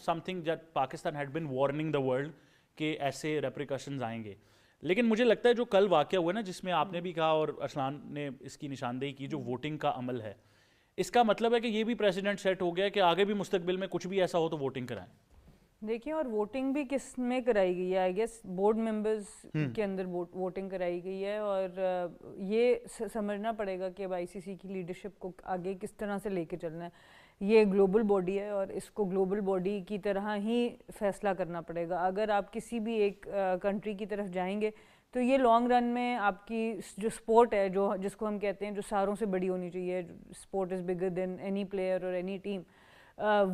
something that Pakistan had been warning the world کہ ایسے repercussions آئیں گے. لیکن مجھے لگتا ہے جو کل واقعہ ہوا نا جس میں آپ نے بھی کہا اور ارسلان نے اس کی نشاندہی کی, جو ووٹنگ کا عمل ہے, اس کا مطلب ہے کہ یہ بھی پریسیڈنٹ سیٹ ہو گیا کہ آگے بھی مستقبل میں کچھ بھی ایسا ہو تو ووٹنگ کرائیں. دیکھیں, اور ووٹنگ بھی کس میں کرائی گئی ہے, آئی گیس بورڈ ممبرز کے اندر ووٹنگ کرائی گئی ہے, اور یہ سمجھنا پڑے گا کہ اب آئی سی سی کی لیڈرشپ کو آگے کس طرح سے لے کے چلنا ہے. یہ گلوبل باڈی ہے اور اس کو گلوبل باڈی کی طرح ہی فیصلہ کرنا پڑے گا. اگر آپ کسی بھی ایک کنٹری کی طرف جائیں گے تو یہ لانگ رن میں آپ کی جو سپورٹ ہے, جو جس کو ہم کہتے ہیں جو ساروں سے بڑی ہونی چاہیے, support is bigger than any player اور اینی ٹیم,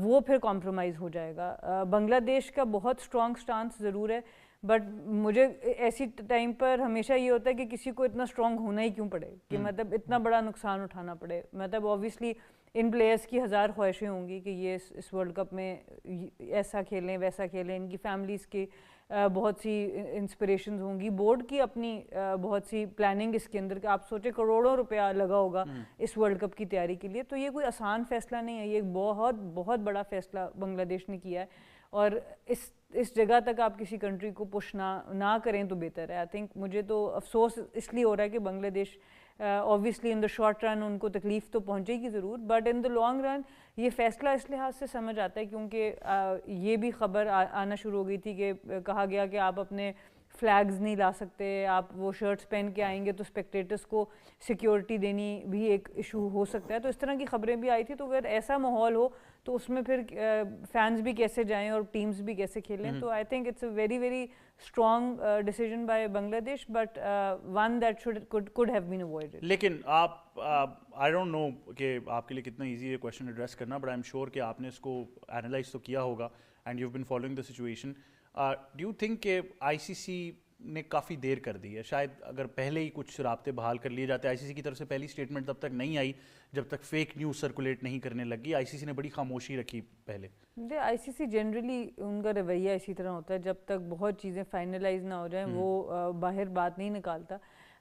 وہ پھر کمپرومائز ہو جائے گا. بنگلہ دیش کا بہت اسٹرانگ سٹانس ضرور ہے, بٹ مجھے ایسی ٹائم پر ہمیشہ یہ ہوتا ہے کہ کسی کو اتنا اسٹرانگ ہونا ہی کیوں پڑے, کہ مطلب اتنا بڑا نقصان اٹھانا پڑے. مطلب اوبویسلی ان پلیئرس کی ہزار خواہشیں ہوں گی کہ یہ اس ورلڈ کپ میں ایسا کھیلیں ویسا کھیلیں, ان کی فیملیز کی بہت سی انسپریشنز ہوں گی, بورڈ کی اپنی بہت سی پلاننگ اس کے اندر, کہ آپ سوچیں کروڑوں روپیہ لگا ہوگا اس ورلڈ کپ کی تیاری کے لیے. تو یہ کوئی آسان فیصلہ نہیں ہے, یہ ایک بہت بہت بڑا فیصلہ بنگلہ دیش نے کیا ہے, اور اس جگہ تک آپ کسی کنٹری کو پش نہ کریں تو بہتر ہے. آئی تھنک مجھے تو افسوس اس لیے ہو رہا ہے کہ بنگلہ دیش obviously in the short run ان کو تکلیف تو پہنچے گی ضرور, but in the long run یہ فیصلہ اس لحاظ سے سمجھ آتا ہے کیونکہ یہ بھی خبر آنا شروع ہو گئی تھی کہ کہا گیا کہ آپ اپنے فلیگز نہیں لا سکتے, آپ وہ شرٹس پہن کے آئیں گے تو اسپیکٹیٹرس کو سیکیورٹی دینی بھی ایک ایشو ہو سکتا ہے. تو اس طرح کی خبریں بھی آئی تھی. تو اگر ایسا ماحول ہو تو اس میں پھر فینس بھی کیسے جائیں اور ٹیمز بھی کیسے کھیلیں. تو I think it's a very very strong decision by Bangladesh, but one that could have been avoided. لیکن آپ آئی ڈونٹ نو کہ آپ کے لیے کتنا ایزی ہے کویشچن ایڈریس کرنا, بٹ آئی ایم شیور کہ آپ نے اس کو اینالائز تو کیا ہوگا and you have been following the situation. Do you think کہ آئی سی سی نے کافی دیر کر دی ہے؟ شاید اگر پہلے ہی کچھ رابطے بحال کر لیے جاتے. آئی سی سی کی طرف سے پہلی اسٹیٹمنٹ تب تک نہیں آئی جب تک فیک نیوز سرکولیٹ نہیں کرنے لگی. آئی سی سی نے بڑی خاموشی رکھی پہلے. آئی سی سی جنرلی ان کا رویہ اسی طرح ہوتا ہے, جب تک بہت چیزیں فائنلائز نہ ہو جائیں وہ باہر بات نہیں نکالتا.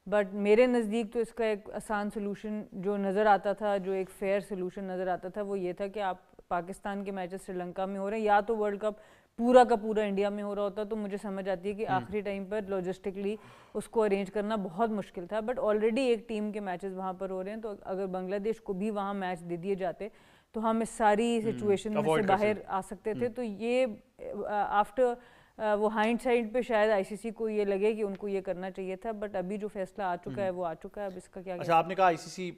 بٹ میرے نزدیک تو اس کا ایک آسان سلوشن جو نظر آتا تھا, جو ایک فیئر سلوشن نظر آتا تھا, وہ یہ تھا کہ آپ پاکستان کے میچز سری لنکا میں ہو رہے ہیں, یا تو ورلڈ کپ پورا کا پورا انڈیا میں ہو رہا ہوتا. تو مجھے سمجھ آتی ہے کہ آخری ٹائم پر لاجسٹکلی اس کو ارینج کرنا بہت مشکل تھا, بٹ آلریڈی ایک ٹیم کے میچز وہاں پر ہو رہے ہیں. تو اگر بنگلہ دیش کو بھی وہاں میچ دے دیے جاتے تو ہم اس ساری سچویشن میں سے باہر آ سکتے تھے. تو یہ آفٹر وہ ہائنڈ سائڈ پہ شاید آئی سی سی کو یہ لگے کہ ان کو یہ کرنا چاہیے تھا, بٹ ابھی جو فیصلہ آ چکا ہے وہ آ چکا ہے. اب اس کا کیا. اچھا, آپ نے کہا آئی سی سی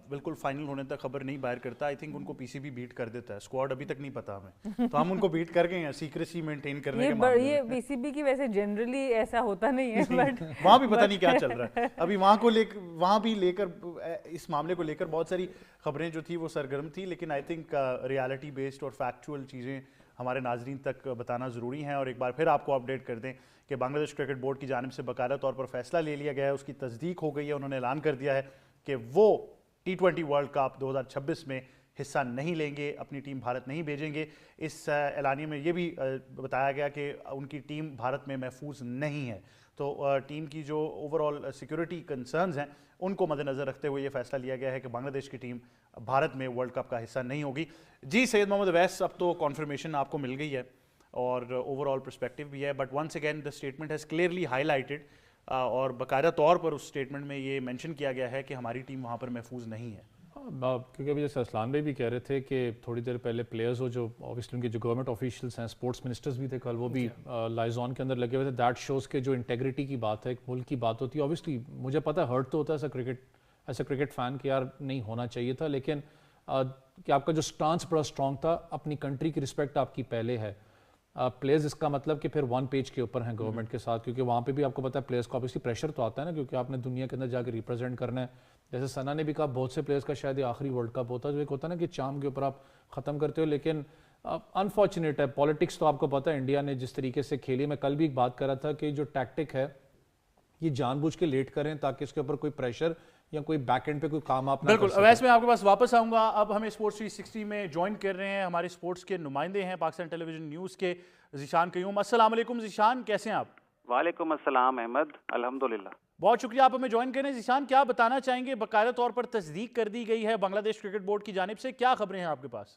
بالکل فائنل ہونے تک خبر نہیں باہر کرتا. آئی تھنک ان کو پی سی بی بیٹ کر دیتا ہے, اسکواڈ ابھی تک نہیں پتا ہمیں, تو ہم ان کو بیٹ کر گئے ہیں سیکریسی مینٹین کرنے کے معاملے میں. یہ پی سی بی کی ویسے جنرلی ایسا ہوتا نہیں ہے, بٹ وہاں بھی پتہ نہیں کیا چل رہا ہے ابھی. وہاں بھی لے کر اس معاملے کو لے کر بہت ساری خبریں جو تھی وہ سرگرم تھی, لیکن آئی تھنک ریالٹی بیسڈ اور فیکچوئل چیزیں ہمارے ناظرین تک بتانا ضروری ہیں. اور ایک بار پھر آپ کو اپڈیٹ کر دیں کہ بنگلہ دیش کرکٹ بورڈ کی جانب سے باقاعدہ طور پر فیصلہ لے لیا گیا ہے, اس کی تصدیق ہو گئی ہے. انہوں نے اعلان کر دیا ہے کہ وہ T20 ورلڈ کپ 2026 میں حصہ نہیں لیں گے, اپنی ٹیم بھارت نہیں بھیجیں گے. اس اعلانیے میں یہ بھی بتایا گیا کہ ان کی ٹیم بھارت میں محفوظ نہیں ہے. تو ٹیم کی جو اوور آل سیکورٹی کنسرنز ہیں ان کو مد نظر رکھتے ہوئے یہ فیصلہ لیا گیا ہے کہ بنگلہ دیش کی ٹیم بھارت میں ورلڈ کپ کا حصہ نہیں ہوگی. جی سید محمد اویس, اب تو کنفرمیشن آپ کو مل گئی ہے اور اوور آل پرسپیکٹیو بھی ہے, but once again the statement has clearly highlighted, اور باقاعدہ طور پر اس اسٹیٹمنٹ میں یہ مینشن کیا گیا ہے کہ ہماری ٹیم وہاں پر محفوظ نہیں ہے. کیونکہ ابھی جیسے اسلام بھائی بھی کہہ رہے تھے کہ تھوڑی دیر پہلے پلیئرز ہو جو اوبیسلی ان کے جو گورنمنٹ آفیشیلس ہیں, اسپورٹس منسٹرز بھی تھے کل, وہ بھی لائزون کے اندر لگے ہوئے تھے. دیٹ شوز کہ جو انٹیگریٹی کی بات ہے, ایک ملک کی بات ہوتی ہے. اوبیسلی مجھے پتہ ہے ہرٹ تو ہوتا ہے ایسا کرکٹ فین کہ یار نہیں ہونا چاہیے تھا, لیکن کہ آپ کا جو سٹانس بڑا اسٹرانگ تھا, اپنی کنٹری کی رسپیکٹ آپ کی پہلے ہے. پلیئرز اس کا مطلب کہ پھر ون پیج کے اوپر ہیں گورنمنٹ کے ساتھ, کیونکہ وہاں پہ بھی آپ کو پتہ ہے پلیئرز کو اوبیسلی پریشر تو آتا ہے نا, کیونکہ آپ نے دنیا کے اندر جا کے ریپرزینٹ کرنا ہے. جیسے ثنا نے بھی کہا بہت سے پلیئرز کا شاید یہ آخری ورلڈ کپ ہوتا ہے, جو ایک ہوتا ہے نا کہ چام کے اوپر آپ ختم کرتے ہو. لیکن انفارچونیٹ ہے, پالیٹکس تو آپ کو پتہ ہے انڈیا نے جس طریقے سے کھیلی. میں کل بھی ایک بات کر رہا تھا کہ جو ٹیکٹک ہے یہ جان بوجھ کے لیٹ کریں تاکہ اس کے اوپر کوئی پریشر یا کوئی بیک اینڈ پہ کوئی کام آپ نہ کر سکیں. بالکل اویس, میں آپ کے پاس واپس آؤں گا. اب ہمیں اسپورٹس 360 میں جوائن کر رہے ہیں ہمارے اسپورٹس کے نمائندے ہیں پاکستان ٹیلی ویژن نیوز کے ذیشان قیوم. السلام علیکم ذیشان, کیسے ہیں آپ؟ وعلیکم السلام احمد, الحمدللہ. بہت شکریہ آپ ہمیں جوائن کریں. ذیشان, کیا بتانا چاہیں گے؟ باقاعدہ طور پر تصدیق کر دی گئی ہے بنگلہ دیش کرکٹ بورڈ کی جانب سے, کیا خبریں ہیں آپ کے پاس؟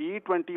T20